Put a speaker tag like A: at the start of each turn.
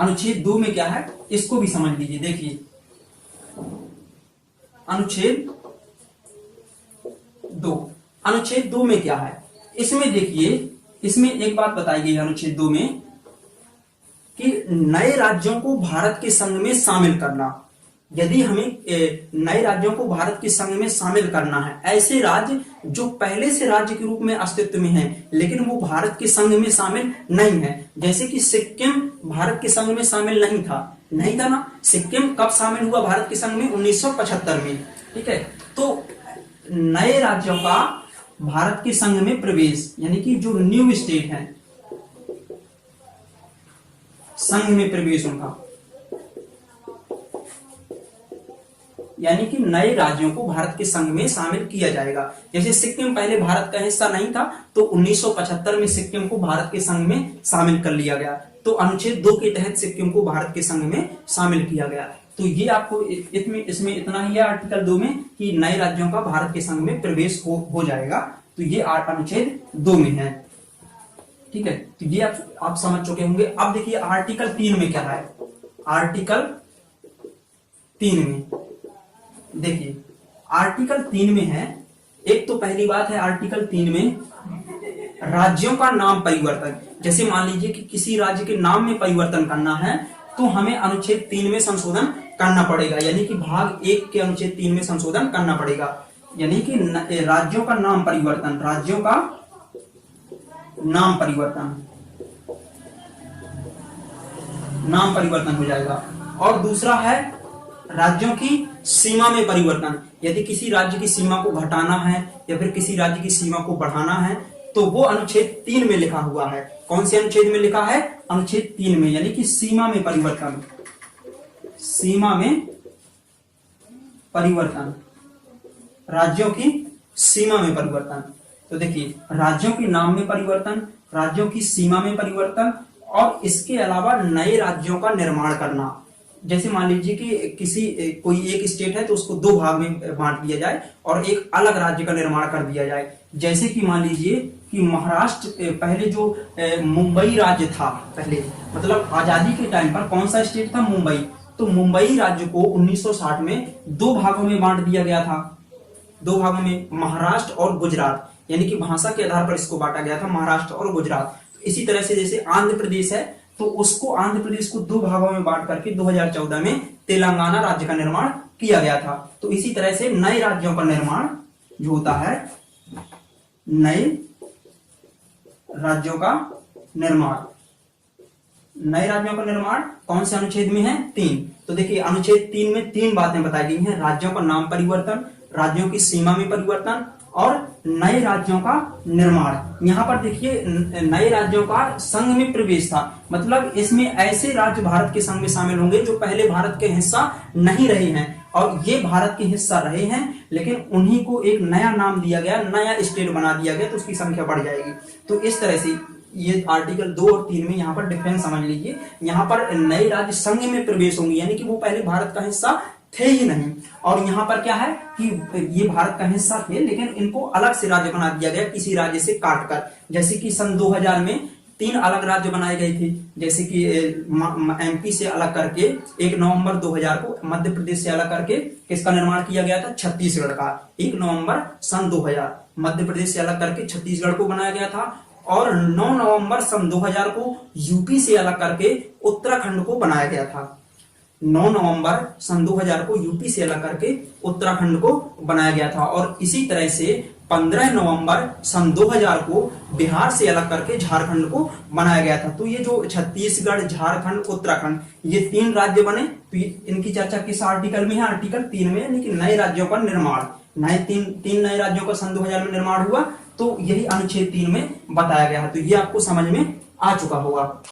A: अनुच्छेद 2 में क्या है इसको भी समझ लीजिए। देखिए अनुच्छेद 2, अनुच्छेद 2 में क्या है, इसमें देखिए, इसमें एक बात बताई गई है अनुच्छेद 2 में कि नए राज्यों को भारत के संघ में शामिल करना। यदि हमें नए राज्यों को भारत के संघ में शामिल करना है, ऐसे राज्य जो पहले से राज्य के रूप में अस्तित्व में हैं लेकिन वो भारत के संघ में शामिल नहीं है, जैसे कि सिक्किम भारत के संघ में शामिल नहीं था ना। सिक्किम कब शामिल हुआ भारत के संघ में? 1975 में। ठीक है, तो नए राज्यों का भारत के संघ में प्रवेश, यानी कि जो न्यू स्टेट है संघ में प्रवेश उनका, यानी कि नए राज्यों को भारत के संघ में शामिल किया जाएगा। जैसे सिक्किम पहले भारत का हिस्सा नहीं था तो 1975 में सिक्किम को भारत के संघ में शामिल कर लिया गया, तो अनुच्छेद 2 के तहत सिक्किम को भारत के संघ में शामिल किया गया। तो ये आपको इसमें इतना ही है आर्टिकल 2 में कि नए राज्यों का भारत के संघ में प्रवेश हो जाएगा। तो ये अनुच्छेद 2 में है। ठीक है, तो ये आप समझ चुके होंगे। अब देखिए आर्टिकल 3 में क्या है। आर्टिकल 3 में देखिए, आर्टिकल 3 में है, एक तो पहली बात है आर्टिकल 3 में राज्यों का नाम परिवर्तन। जैसे मान लीजिए कि किसी राज्य के नाम में परिवर्तन करना है तो हमें अनुच्छेद 3 में संशोधन करना पड़ेगा, यानी कि भाग 1 के अनुच्छेद 3 में संशोधन करना पड़ेगा, यानी कि राज्यों का नाम परिवर्तन, राज्यों का नाम परिवर्तन हो जाएगा। और दूसरा है राज्यों की सीमा में परिवर्तन। यदि किसी राज्य की सीमा को घटाना है या फिर किसी राज्य की सीमा को बढ़ाना है तो वो अनुच्छेद 3 में लिखा हुआ है। कौन से अनुच्छेद में लिखा है? अनुच्छेद 3 में, यानी कि सीमा में परिवर्तन, सीमा में परिवर्तन, राज्यों की सीमा में परिवर्तन। तो देखिए राज्यों के नाम में परिवर्तन, राज्यों की सीमा में परिवर्तन और इसके अलावा नए राज्यों का निर्माण करना। जैसे मान लीजिए कि कोई एक स्टेट है तो उसको 2 भाग में बांट दिया जाए और एक अलग राज्य का निर्माण कर दिया जाए। जैसे कि मान लीजिए कि महाराष्ट्र पहले जो मुंबई राज्य था, पहले मतलब आजादी के टाइम पर कौन सा स्टेट था? मुंबई। तो मुंबई राज्य को 1960 में 2 भागों में बांट दिया गया था, 2 भागों में, महाराष्ट्र और गुजरात, यानी कि भाषा के आधार पर इसको बांटा गया था, महाराष्ट्र और गुजरात। तो इसी तरह से जैसे आंध्र प्रदेश है तो उसको आंध्र प्रदेश को 2 भागों में बांट करके 2014 में तेलंगाना राज्य का निर्माण किया गया था। तो इसी तरह से नए राज्यों का निर्माण जो होता है, नए राज्यों का निर्माण, नए राज्यों का निर्माण कौन से अनुच्छेद में है? 3। तो देखिए अनुच्छेद 3 में 3 बातें बताई गई हैं, राज्यों का नाम परिवर्तन, राज्यों की सीमा में परिवर्तन और नए राज्यों का निर्माण। यहाँ पर देखिए नए राज्यों का संघ में प्रवेश था, मतलब इसमें ऐसे राज्य भारत के संघ में शामिल होंगे जो पहले भारत के हिस्सा नहीं रहे हैं और ये भारत के हिस्सा रहे हैं, लेकिन उन्हीं को एक नया नाम दिया गया, नया स्टेट बना दिया गया, तो उसकी संख्या बढ़ जाएगी। तो इस तरह से ये आर्टिकल 2 और 3 में यहाँ पर डिफरेंस समझ लीजिए। यहाँ पर नए राज्य संघ में प्रवेश होंगे, यानी कि वो पहले भारत का हिस्सा थे ही नहीं, और यहाँ पर क्या है कि ये भारत का हिस्सा थे लेकिन इनको अलग से राज्य बना दिया गया, किसी राज्य से काटकर। जैसे कि सन 2000 में 3 अलग राज्य बनाए गए थे, जैसे कि एमपी से अलग करके 1 नवंबर 2000 को, मध्य प्रदेश से अलग करके किसका निर्माण किया गया था? छत्तीसगढ़ का। 1 नवंबर सन 2000 मध्य प्रदेश से अलग करके छत्तीसगढ़ को बनाया गया था, और 9 नवंबर सन 2000 को यूपी से अलग करके उत्तराखंड को बनाया गया था। 9 नवंबर सन 2000 को यूपी से अलग करके उत्तराखंड को बनाया गया था, और इसी तरह से 15 नवंबर सन 2000 को बिहार से अलग करके झारखंड को बनाया गया था। तो ये जो छत्तीसगढ़, झारखंड, उत्तराखंड, ये 3 राज्य बने। तो इनकी चर्चा किस आर्टिकल में है? आर्टिकल 3 में, यानी कि नए राज्यों का निर्माण, तीन नए राज्यों का सन 2000 में निर्माण हुआ, तो यही अनुच्छेद 3 में बताया गया है। तो ये आपको समझ में आ चुका होगा।